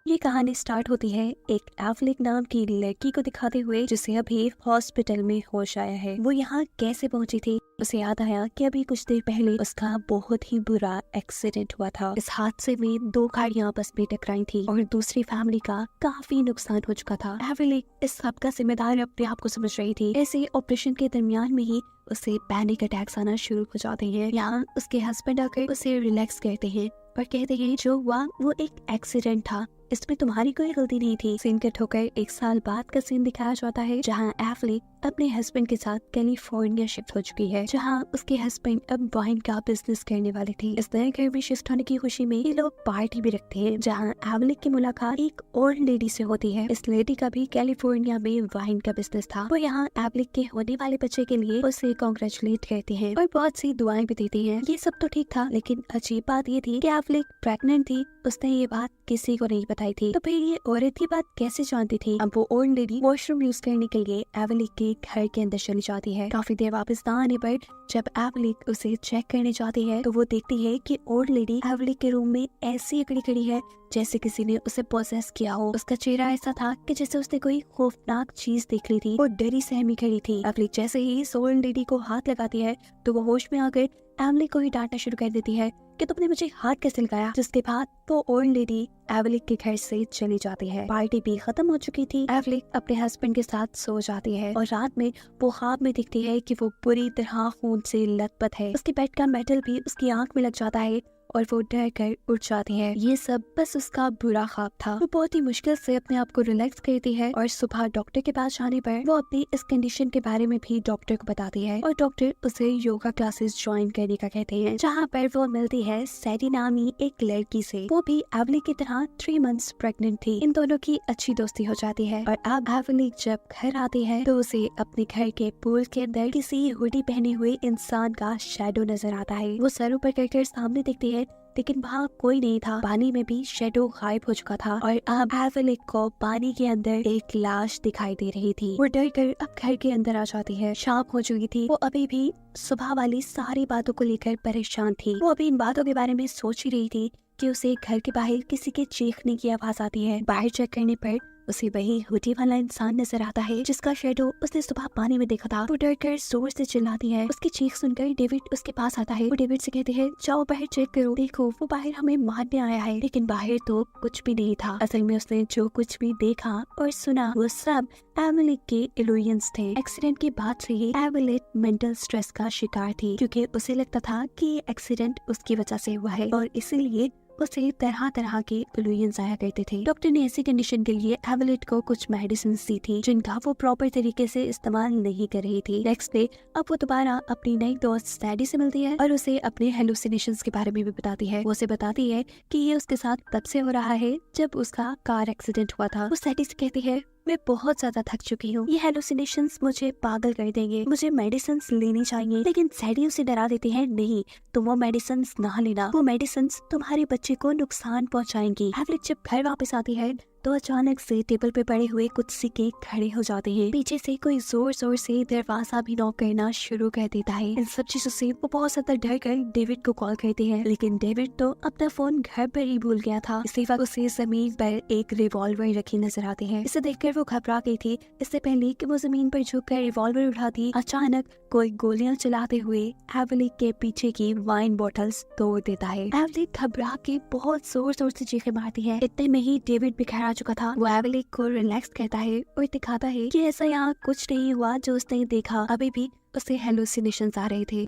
ये कहानी स्टार्ट होती है एक एवलिक नाम की लड़की को दिखाते हुए जिसे अभी हॉस्पिटल में होश आया है। वो यहाँ कैसे पहुंची थी? उसे याद आया कि अभी कुछ देर पहले उसका बहुत ही बुरा एक्सीडेंट हुआ था। इस हादसे में दो गाड़ियां आपस में टकराई थी और दूसरी फैमिली का काफी नुकसान हो चुका था। एवलिक इस सब का जिम्मेदार अपने आप को समझ रही थी। ऐसे ऑपरेशन के दरमियान में ही उसे पैनिक अटैक्स आना शुरू हो जाते हैं। यहाँ उसके हस्बैंड आकर उसे रिलैक्स करते हैं और कहते हैं जो हुआ वो एक एक्सीडेंट था, इसमें तुम्हारी कोई गलती नहीं थी। सीन कट होकर 1 साल बाद का सीन दिखाया जाता है जहाँ एवलिक अपने हस्बैंड के साथ कैलिफोर्निया शिफ्ट हो चुकी है, जहाँ उसके हस्बैंड अब वाइन का बिजनेस करने वाले थे। इस नए घर में शिफ्ट होने की खुशी में ये लोग पार्टी भी रखते हैं, जहाँ एवलिक की मुलाकात एक ओल्ड लेडी से होती है। इस लेडी का भी कैलिफोर्निया में वाइन का बिजनेस था। वो यहाँ एवलिक के होने वाले बच्चे के लिए उसे कॉन्ग्रेचुलेट करते हैं और बहुत सी दुआएं भी देती है। ये सब तो ठीक था, लेकिन अजीब बात ये थी कि एवलिक प्रेग्नेंट थी। उसने ये बात किसी को नहीं बताई थी, तो फिर ये औरत ये बात कैसे जानती थी? अब वो ओल्ड लेडी वॉशरूम यूज करने के लिए एवलिक के घर के अंदर चली जाती है। काफी देर वापस ना आने पर जब एवलिक उसे चेक करने जाती है तो वो देखती है कि ओल्ड लेडी एवलिक के रूम में ऐसी अकड़ी खड़ी है जैसे किसी ने उसे पोसेस किया हो। उसका चेहरा ऐसा था कि जैसे उसने कोई खौफनाक चीज देख ली थी। वो डरी सहमी खड़ी थी। एवलिक जैसे ही इस ओल्ड लेडी को हाथ लगाती है तो वो होश में आकर एवलिक को ही डांटना शुरू कर देती है कि तुमने मुझे हाथ कैसे लगाया। जिसके बाद वो ओल्ड लेडी एवलिक के घर से चली जाती है। पार्टी भी खत्म हो चुकी थी। एवलिक अपने हस्बैंड के साथ सो जाती है और रात में वो ख्वाब में दिखती है कि वो पूरी तरह खून से लथपथ है। उसके बेड का मेटल भी उसकी आंख में लग जाता है और वो डर कर उठ जाती है। ये सब बस उसका बुरा ख्वाब था। वो बहुत ही मुश्किल से अपने आप को रिलैक्स करती है और सुबह डॉक्टर के पास जाने पर वो अपनी इस कंडीशन के बारे में भी डॉक्टर को बताती है और डॉक्टर उसे योगा क्लासेस ज्वाइन करने का कहते हैं, जहाँ पर वो मिलती है सैडी नामी एक लड़की से। वो भी एवलिक की तरह 3 मंथ्स प्रेग्नेंट थी। इन दोनों की अच्छी दोस्ती हो जाती है और अब एवलिक जब घर आती है तो उसे अपने घर के पूल के अंदर किसी हुडी पहने हुए इंसान का शैडो नजर आता है। वो सर ऊपर कर सामने देखती है, लेकिन वहाँ कोई नहीं था। पानी में भी शैडो गायब हो चुका था और अब एवलिक को पानी के अंदर एक लाश दिखाई दे रही थी। वो डर कर अब घर के अंदर आ जाती है। शाम हो चुकी थी। वो अभी भी सुबह वाली सारी बातों को लेकर परेशान थी। वो अभी इन बातों के बारे में सोच ही रही थी कि उसे घर के बाहर किसी के चीखने की आवाज आती है। बाहर चेक करने पर उसे वही हुडी वाला इंसान नजर आता है जिसका शैडो उसने सुबह पानी में देखा था। वो डर कर जोर से चिल्लाती है। उसकी चीख सुनकर डेविड उसके पास आता है। वो डेविड से कहते हैं जाओ बाहर चेक करो, देखो वो बाहर हमें मारने आया है। लेकिन बाहर तो कुछ भी नहीं था। असल में उसने जो कुछ भी देखा और सुना वो सब एवलिक के इल्यूजन्स थे। एक्सीडेंट के बाद से ही एवलिक मेंटल स्ट्रेस का शिकार थी, क्योंकि उसे लगता था कि ये एक्सीडेंट उसकी वजह से हुआ है और इसीलिए उसे तरह तरह के इल्यूजन्स आया करते थे। डॉक्टर ने ऐसी कंडीशन के लिए एवलिक को कुछ मेडिसिन दी थी जिनका वो प्रॉपर तरीके से इस्तेमाल नहीं कर रही थी। नेक्स्ट डे अब वो दोबारा अपनी नई दोस्त सैडी से मिलती है और उसे अपने हेलुसिनेशंस के बारे में भी बताती है। वो उसे बताती है कि ये उसके साथ तब से हो रहा है जब उसका कार एक्सीडेंट हुआ था। वो सैडी से कहती है मैं बहुत ज्यादा थक चुकी हूँ, ये हेलुसिनेशंस मुझे पागल कर देंगे, मुझे मेडिसिन लेनी चाहिए। लेकिन सैडी उसे डरा देती है, नहीं तुम वो मेडिसिन ना लेना, वो मेडिसिन तुम्हारे बच्चे को नुकसान पहुँचाएंगी। एवलिक जब घर वापस आती है तो अचानक से टेबल पे पड़े हुए कुछ सिक्के खड़े हो जाते हैं। पीछे से कोई जोर जोर से दरवाजा भी नॉक करना शुरू कर देता है। इन सब चीजों से वो बहुत ज्यादा डर कर डेविड को कॉल करते हैं, लेकिन डेविड तो अपना फोन घर पर ही भूल गया था। इसी वक्त उसे जमीन पर एक रिवॉल्वर रखी नजर आती है। इसे देखकर वो घबरा गई थी। इससे पहले कि वो जमीन पर झुककर रिवॉल्वर उठाती, अचानक कोई गोलियां चलाते हुए एवलिक के पीछे की वाइन बॉटल्स तोड़ देता है। एवलिक घबरा के बहुत जोर जोर से चीखें मारती है। इतने में ही डेविड भी घर आ चुका था। वो एवलिक को रिलैक्स करता है और दिखाता है कि ऐसा यहाँ कुछ नहीं हुआ जो उसने देखा। अभी भी उसे हेलुसिनेशंस आ रहे थे।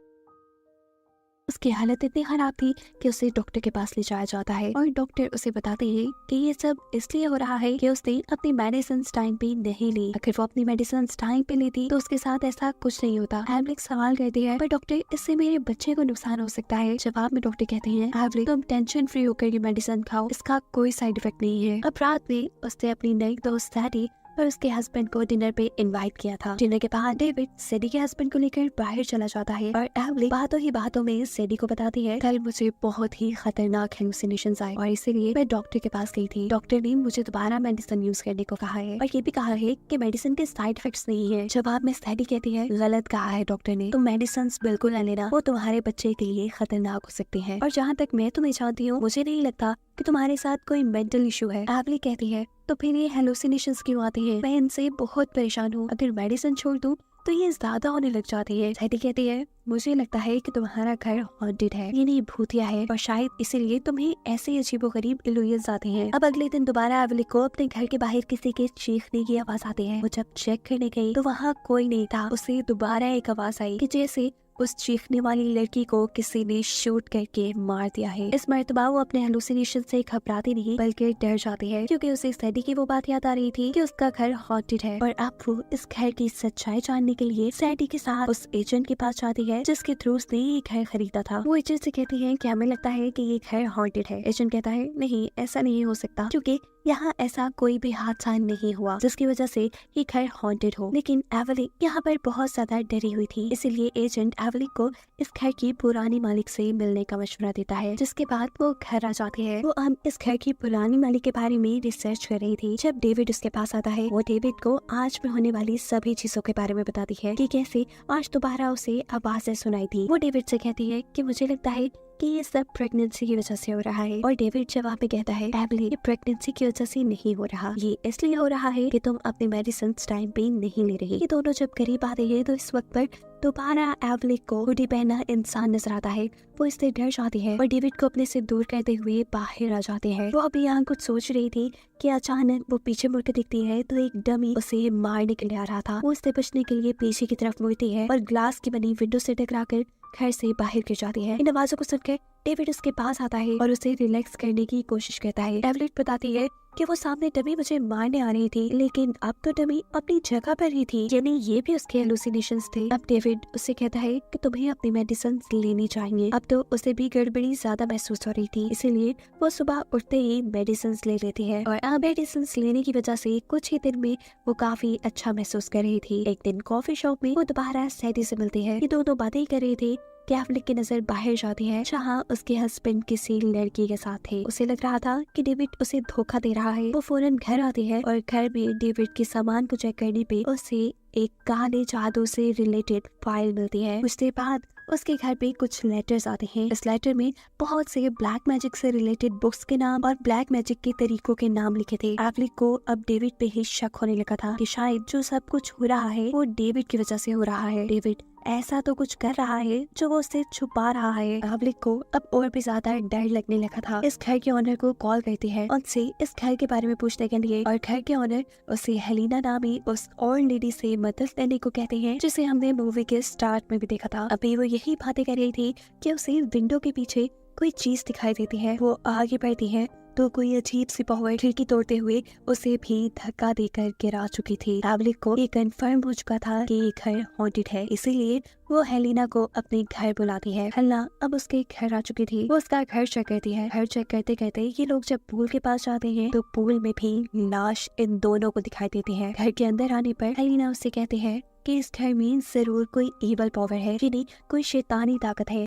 उसकी हालत इतनी खराब थी कि उसे डॉक्टर के पास ले जाया जाता है और डॉक्टर उसे बताते हैं कि ये सब इसलिए हो रहा है कि उसने अपनी मेडिसिन टाइम पे नहीं ली। अगर वो अपनी मेडिसिन टाइम पे लेती तो उसके साथ ऐसा कुछ नहीं होता। एवलिक सवाल करती है, पर डॉक्टर इससे मेरे बच्चे को नुकसान हो सकता है। जवाब में डॉक्टर कहते हैं, एवलिक तुम टेंशन फ्री होकर ये मेडिसिन खाओ, इसका कोई साइड इफेक्ट नहीं है। अब रात में उसने अपनी नई दोस्त सैडी और उसके हस्बैंड को डिनर पे इनवाइट किया था। डिनर के बाद डेविड सैडी के हस्बैंड को लेकर बाहर चला जाता है और एवलिक बातों ही बातों में सैडी को बताती है, कल मुझे बहुत ही खतरनाक हेलुसिनेशंस आए और इसीलिए मैं डॉक्टर के पास गई थी। डॉक्टर ने मुझे दोबारा मेडिसिन यूज करने को कहा है और ये भी कहा है कि मेडिसिन के साइड इफेक्ट्स नहीं है। जवाब में सैडी कहती है, गलत कहा है डॉक्टर ने, तुम मेडिसिन बिल्कुल न लेना, वो तुम्हारे बच्चे के लिए खतरनाक हो सकते हैं। और जहाँ तक मैं तुम्हें जानती हूँ, मुझे नहीं लगता कि तुम्हारे साथ कोई मेंटल इशू है। एवली कहती है तो फिर ये हेलुसिनेशंस क्यों आते हैं? मैं इनसे बहुत परेशान हूँ, अगर मेडिसिन छोड़ दूँ तो ये ज्यादा होने लग जाती है। सैडी कहती है मुझे लगता है कि तुम्हारा घर हॉन्टेड है, ये नहीं भूतिया है, और शायद इसीलिए तुम्हें ऐसे अजीबोगरीब इल्यूजन्स आते हैं। अब अगले दिन दोबारा एवली को अपने घर के बाहर किसी के चीखने की आवाज आती है। वो जब चेक करने गई तो वहाँ कोई नहीं था। उसे दोबारा एक आवाज आई कि जैसे उस चीखने वाली लड़की को किसी ने शूट करके मार दिया है। इस मर्तबा वो अपने हेलुसिनेशन से घबराती नहीं बल्कि डर जाती है, क्योंकि उसे सैडी की वो बात याद आ रही थी कि उसका घर हॉन्टेड है। और अब वो इस घर की सच्चाई जानने के लिए सैडी के साथ उस एजेंट के पास जाती है जिसके थ्रू उसने ये घर खरीदा था। वो एजेंट से कहती है कि हमें लगता है कि ये घर हॉन्टेड है। एजेंट कहता है नहीं, ऐसा नहीं हो सकता, क्योंकि यहाँ ऐसा कोई भी हादसा नहीं हुआ जिसकी वजह से ये घर हॉन्टेड हो। लेकिन एवली यहाँ पर बहुत ज्यादा डरी हुई थी, इसीलिए एजेंट एवली को इस घर की पुरानी मालिक से मिलने का मशवरा देता है, जिसके बाद वो घर आ जाती है। वो अब इस घर की पुरानी मालिक के बारे में रिसर्च कर रही थी। जब डेविड उसके पास आता है, वो डेविड को आज में होने वाली सभी चीजों के बारे में बताती है कि कैसे आज दोबारा उसे आवाजें सुनाई थी। वो डेविड से कहती है कि मुझे लगता है कि ये सब प्रेगनेंसी की वजह से हो रहा है। और डेविड जवाब में कहता है एवली, ये प्रेगनेंसी की वजह से नहीं हो रहा, ये इसलिए हो रहा है कि तुम अपने मेडिसिन टाइम पे नहीं ले रही। ये दोनों जब करीब आते हैं तो इस वक्त पर दोबारा एवली को हुडी पहना इंसान नजर आता है। वो इससे डर जाती है और डेविड को अपने से दूर करते हुए बाहर आ जाते हैं। वो अभी यहाँ कुछ सोच रही थी कि अचानक वो पीछे मुड़कर दिखती है तो एक डमी उसे मारने के लिए आ रहा था। वो उससे बचने के लिए पीछे की तरफ मुड़ती है और ग्लास की बनी विंडो से टकराकर घर से बाहर गिर जाती है। इन आवाजों को सुनकर डेविड उसके पास आता है और उसे रिलैक्स करने की कोशिश करता है। एवली बताती है कि वो सामने डमी मुझे मारने आ रही थी, लेकिन अब तो डमी अपनी जगह पर ही थी, यानी ये भी उसके हेलुसिनेशंस थे। अब डेविड उससे कहता है कि तुम्हें अपनी मेडिसिन लेनी चाहिए। अब तो उसे भी गड़बड़ी ज्यादा महसूस हो रही थी, इसीलिए वो सुबह उठते ही मेडिसिन ले लेती है। और अब मेडिसिन लेने की वजह से कुछ ही दिन में वो काफी अच्छा महसूस कर रही थी। एक दिन कॉफी शॉप में वो दोबारा सैडी से मिलती है। ये दोनों बातें कर रहे थे कि एवली की नजर बाहर जाती है, जहाँ उसके हस्बैंड किसी लड़की के साथ थे। उसे लग रहा था कि डेविड उसे धोखा दे रहा है। वो फौरन घर आती है और घर में डेविड के सामान को चेक करने पे उसे एक काले जादू से रिलेटेड फाइल मिलती है। कुछ देर बाद उसके घर पे कुछ लेटर्स आते हैं। इस लेटर में बहुत से ब्लैक मैजिक से रिलेटेड बुक्स के नाम और ब्लैक मैजिक के तरीकों के नाम लिखे थे। एवली को अब डेविड पे ही शक होने लगा था कि शायद जो सब कुछ हो रहा है वो डेविड की वजह से हो रहा है। डेविड ऐसा तो कुछ कर रहा है जो वो उससे छुपा रहा है। एवली को अब और भी ज्यादा डर लगने लगा था। इस घर के ओनर को कॉल करती है उनसे इस घर के बारे में पूछने के लिए, और घर के ओनर उसे हेलिना नामी उस और लेडी से मदद लेने को कहते हैं जिसे हमने मूवी के स्टार्ट में भी देखा था। अभी वो यही बातें कर रही थी कि उसे विंडो के पीछे कोई चीज दिखाई देती है। वो आगे बढ़ती है तो कोई अजीब सी पावर खिड़की तोड़ते हुए उसे भी धक्का देकर गिरा चुकी थी। एवली को ये कंफर्म हो चुका था कि ये घर हॉन्टेड है, इसीलिए वो हेलिना को अपने घर बुलाती है। हेलिना अब उसके घर आ चुकी थी। वो उसका घर चेक करती है। घर चेक करते करते ये लोग जब पूल के पास जाते हैं तो पूल में भी लाश इन दोनों को दिखाई देती है। घर के अंदर आने पर हेलिना उससे कहते हैं कि इस घर में जरूर कोई इवल पावर है, यानी कोई शैतानी ताकत है।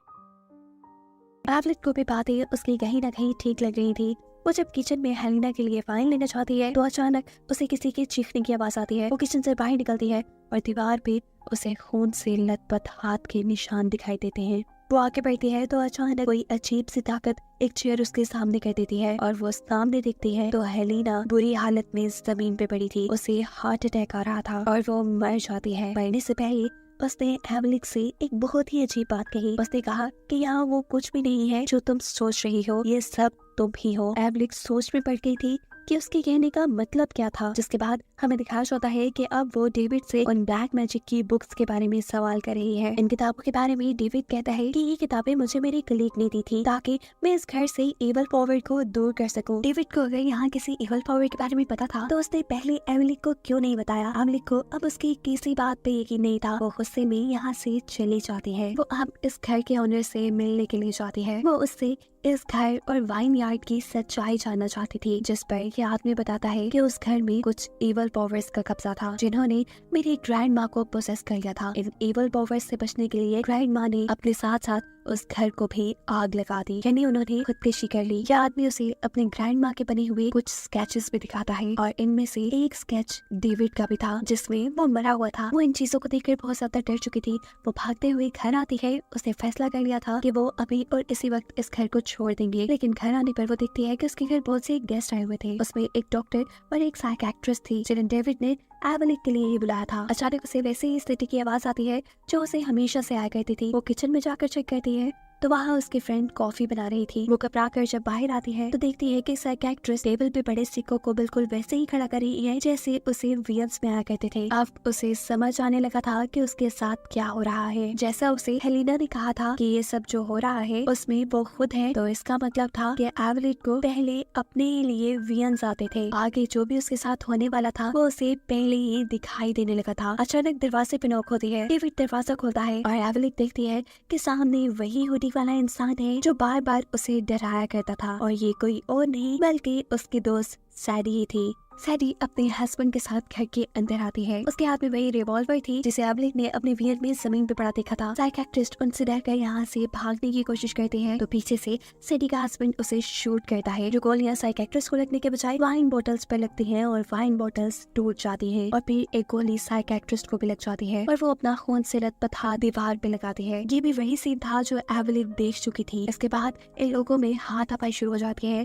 एवली को भी बातें उसकी कहीं न कहीं ठीक लग रही थी। वो जब किचन में हेलिना के लिए फाइन लेना चाहती है तो अचानक उसे किसी के चीखने की आवाज आती है। वो किचन से बाहर निकलती है और दीवार पे उसे खून से लथपथ हाथ के निशान दिखाई देते हैं। वो आगे बढ़ती है तो अचानक कोई अजीब सी ताकत एक चेयर उसके सामने कर देती है और वो सामने देखती है तो हेलिना बुरी हालत में जमीन पे पड़ी थी। उसे हार्ट अटैक आ रहा था और वो मर जाती है। मरने से पहले उसने एवली से एक बहुत ही अजीब बात कही। उसने कहा कि यहाँ वो कुछ भी नहीं है जो तुम सोच रही हो, ये सब तुम ही हो। एवली सोच में पड़ गई थी कि उसके कहने का मतलब क्या था, जिसके बाद हमें दिखाया जाता है कि अब वो डेविड से उन ब्लैक मैजिक की बुक्स के बारे में सवाल कर रही है। इन किताबों के बारे में डेविड कहता है कि ये किताबें मुझे मेरी कलीग ने दी थी ताकि मैं इस घर से एवल पावर को दूर कर सकूं। डेविड को अगर यहाँ किसी एवल पावर के बारे में पता था तो उसने पहले एवली को क्यों नहीं बताया। एवली को अब उसकी किसी बात पे यकीन नहीं था। वो गुस्से में यहाँ से चली जाती है। वो अब इस घर के ओनर से मिलने के लिए जाती है। वो उससे इस घर और वाइन यार्ड की सच्चाई जानना चाहती थी, जिस पर ये आदमी बताता है कि उस घर में कुछ एवल पावर्स का कब्जा था जिन्होंने मेरी ग्रैंड माँ को पोसेस कर लिया था। इन एवल पावर्स से बचने के लिए ग्रैंड माँ ने अपने साथ साथ उस घर को भी आग लगा दी, यानी उन्होंने खुदकुशी कर ली। यह आदमी उसे अपने ग्रैंड माँ के बने हुए कुछ स्केचेस भी दिखाता है और इनमें से एक स्केच डेविड का भी था जिसमें वो मरा हुआ था। वो इन चीजों को देखकर बहुत ज्यादा डर चुकी थी। वो भागते हुए घर आती है। उसने फैसला कर लिया था कि वो अभी और इसी वक्त इस घर को छोड़ देंगे, लेकिन घर आने पर वो देखती है कि उसके घर बहुत से गेस्ट आए हुए थे। उसमें एक डॉक्टर और एक साइकियाट्रिस्ट थी जिन्हें डेविड ने एवलिक के लिए ही बुलाया था। अचानक उसे वैसे ही स्थिति की आवाज आती है जो उसे हमेशा से आया करती थी। वो किचन में जाकर चेक करती है तो वहाँ उसकी फ्रेंड कॉफी बना रही थी। वो घबरा कर जब बाहर आती है तो देखती है कि साइकियाट्रिस्ट टेबल पे बड़े सिक्कों को बिल्कुल वैसे ही खड़ा कर रही है जैसे उसे वियंस में आया करते थे। अब उसे समझ आने लगा था कि उसके साथ क्या हो रहा है। जैसा उसे हेलिना ने कहा था कि ये सब जो हो रहा है उसमें वो खुद है, तो इसका मतलब था कि एवलिक को पहले अपने लिए वियंस आते थे। आगे जो भी उसके साथ होने वाला था वो उसे पहले ही दिखाई देने लगा था। अचानक दरवाजे पे नॉक होती है। डेविड दरवाजा खोलता है और एवलिक देखती है कि सामने वही हुडी वाला इंसान है जो बार बार उसे डराया करता था, और ये कोई और नहीं बल्कि उसकी दोस्त सैडी ही थी। सैडी अपने हस्बैंड के साथ घर के अंदर आती है। उसके हाथ में वही रिवॉल्वर थी जिसे एवलिक ने अपने वियर में जमीन पे पड़ा देखा था। साइकियाट्रिस्ट उनसे डरकर यहाँ से भागने की कोशिश करते हैं तो पीछे से सैडी का हस्बैंड उसे शूट करता है। जो गोलियां साइकियाट्रिस्ट को लगने के बजाय वाइन बॉटल्स पर लगती हैं और वाइन बॉटल्स टूट जाती हैं, और फिर एक गोली साइकियाट्रिस्ट को भी लग जाती है और वो अपना खून से लथपथ हाथ दीवार पे लगाती है। ये भी वही सीन था जो एवलिक देख चुकी थी। इसके बाद इन लोगों में हाथापाई शुरू हो जाती है।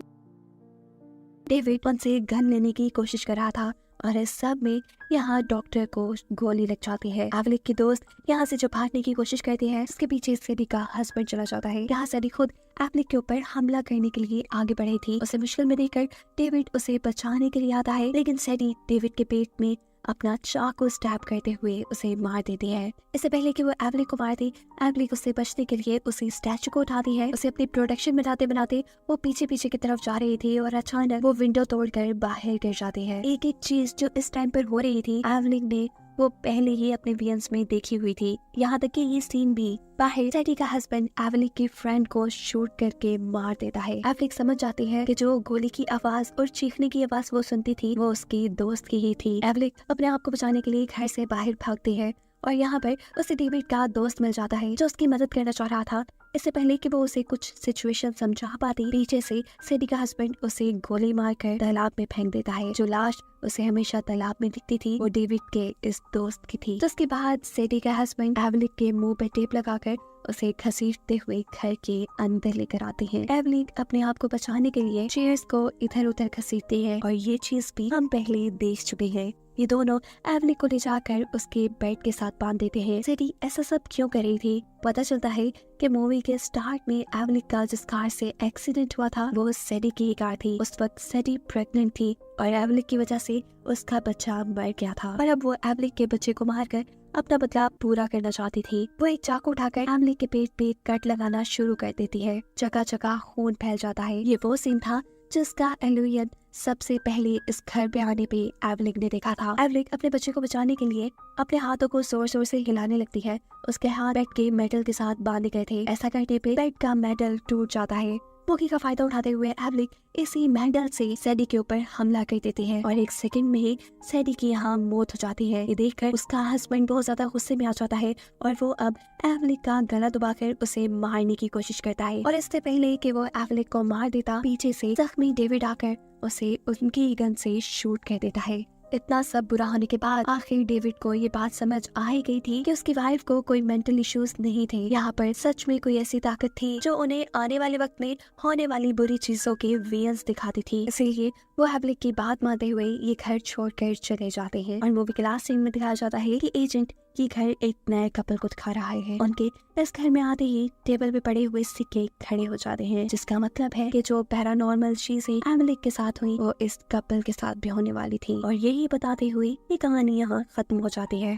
डेविड उनसे गन लेने की कोशिश कर रहा था और इस सब में यहाँ डॉक्टर को गोली लग जाती है। एवलिक की दोस्त यहाँ से जो भागने की कोशिश करती है उसके पीछे सैडी का हस्बैंड चला जाता है। यहाँ सैडी खुद एवलिक के ऊपर हमला करने के लिए आगे बढ़ी थी। उसे मुश्किल में देखकर डेविड उसे बचाने के लिए आता है, लेकिन सैडी डेविड के पेट में अपना चाकू स्टैब करते हुए उसे मार देती है। इससे पहले कि वो एवलिक को मार दे, एवलिक उससे बचने के लिए उसी स्टैचू को उठाती है। उसे अपनी प्रोटेक्शन बनाते बनाते वो पीछे पीछे की तरफ जा रही थी और अचानक वो विंडो तोड़कर बाहर गिर जाती है। एक एक चीज जो इस टाइम पर हो रही थी एवलिक ने वो पहले ही अपने वियंस में देखी हुई थी। यहाँ तक कि ये सीन भी बाहर सैडी का हस्बैंड एवलिक की फ्रेंड को शूट करके मार देता है। एवलिक समझ जाती है कि जो गोली की आवाज और चीखने की आवाज वो सुनती थी वो उसकी दोस्त की ही थी। एवलिक अपने आप को बचाने के लिए घर से बाहर भागती है और यहाँ पर उसे डेविड का दोस्त मिल जाता है जो उसकी मदद करना चाह रहा था। इससे पहले कि वो उसे कुछ सिचुएशन समझा पाती, पीछे से सैडी का हस्बैंड उसे गोली मारकर तालाब में फेंक देता है। जो लाश उसे हमेशा तालाब में दिखती थी वो डेविड के इस दोस्त की थी। उसके बाद सैडी का हस्बैंड एवलिक के मुंह पे टेप लगाकर उसे घसीटते हुए घर के अंदर लेकर आते हैं। एवलिक अपने आप को बचाने के लिए चेयर्स को इधर उधर घसीटती है और ये चीज भी हम पहले देख चुके हैं। ये दोनों एवलिक को ले जाकर उसके बेड के साथ बांध देते हैं। सैडी ऐसा सब क्यों कर रही थी? पता चलता है कि मूवी के स्टार्ट में एवलिक का जिस कार से एक्सीडेंट हुआ था वो सैडी की कार थी। उस वक्त सैडी प्रेग्नेंट थी और एवलिक की वजह से उसका बच्चा मर गया था और अब वो एवलिक के बच्चे को मारकर अपना बदला पूरा करना चाहती थी। वो एक चाकू उठाकर एवलिक के पेट पे कट लगाना शुरू कर देती है। जगह जगह खून फैल जाता है। ये वो सीन था जिसका एलुयन सबसे पहले इस घर पे आने पे एवलिक ने देखा था। एवलिक अपने बच्चे को बचाने के लिए अपने हाथों को जोर जोर से हिलाने लगती है। उसके हाथ बेड के मेटल के साथ बांधे गए थे। ऐसा करने पे बेड का मेटल टूट जाता है। मौके का फायदा उठाते हुए एवलिक इसी मेटल से सैडी के ऊपर हमला कर देते हैं और एक सेकंड में ही सैडी की यहाँ मौत हो जाती है। ये देखकर उसका हस्बैंड बहुत ज्यादा गुस्से में आ जाता है और वो अब एवलिक का गला दबाकर उसे मारने की कोशिश करता है। और इससे पहले कि वो एवलिक को मार देता, पीछे से जख्मी डेविड आकर उसे उनकी गन से शूट कर देता है। इतना सब बुरा होने के बाद आखिर डेविड को ये बात समझ आ ही गई थी कि उसकी वाइफ को कोई मेंटल इश्यूज नहीं थे। यहाँ पर सच में कोई ऐसी ताकत थी जो उन्हें आने वाले वक्त में होने वाली बुरी चीजों के वियंस दिखाती थी। इसीलिए वो एवलिक की बात मानते हुए ये घर छोड़कर चले जाते हैं और मूवी के लास्ट सीन में दिखाया जाता है कि एजेंट ये घर एक नए कपल को दिखा रहा है। उनके इस घर में आते ही टेबल पे पड़े हुए सिक्के खड़े हो जाते हैं, जिसका मतलब है कि जो पैरानॉर्मल चीजें एवलिक के साथ हुई वो इस कपल के साथ भी होने वाली थी। और यही बताते हुए ये कहानी यहाँ खत्म हो जाती है।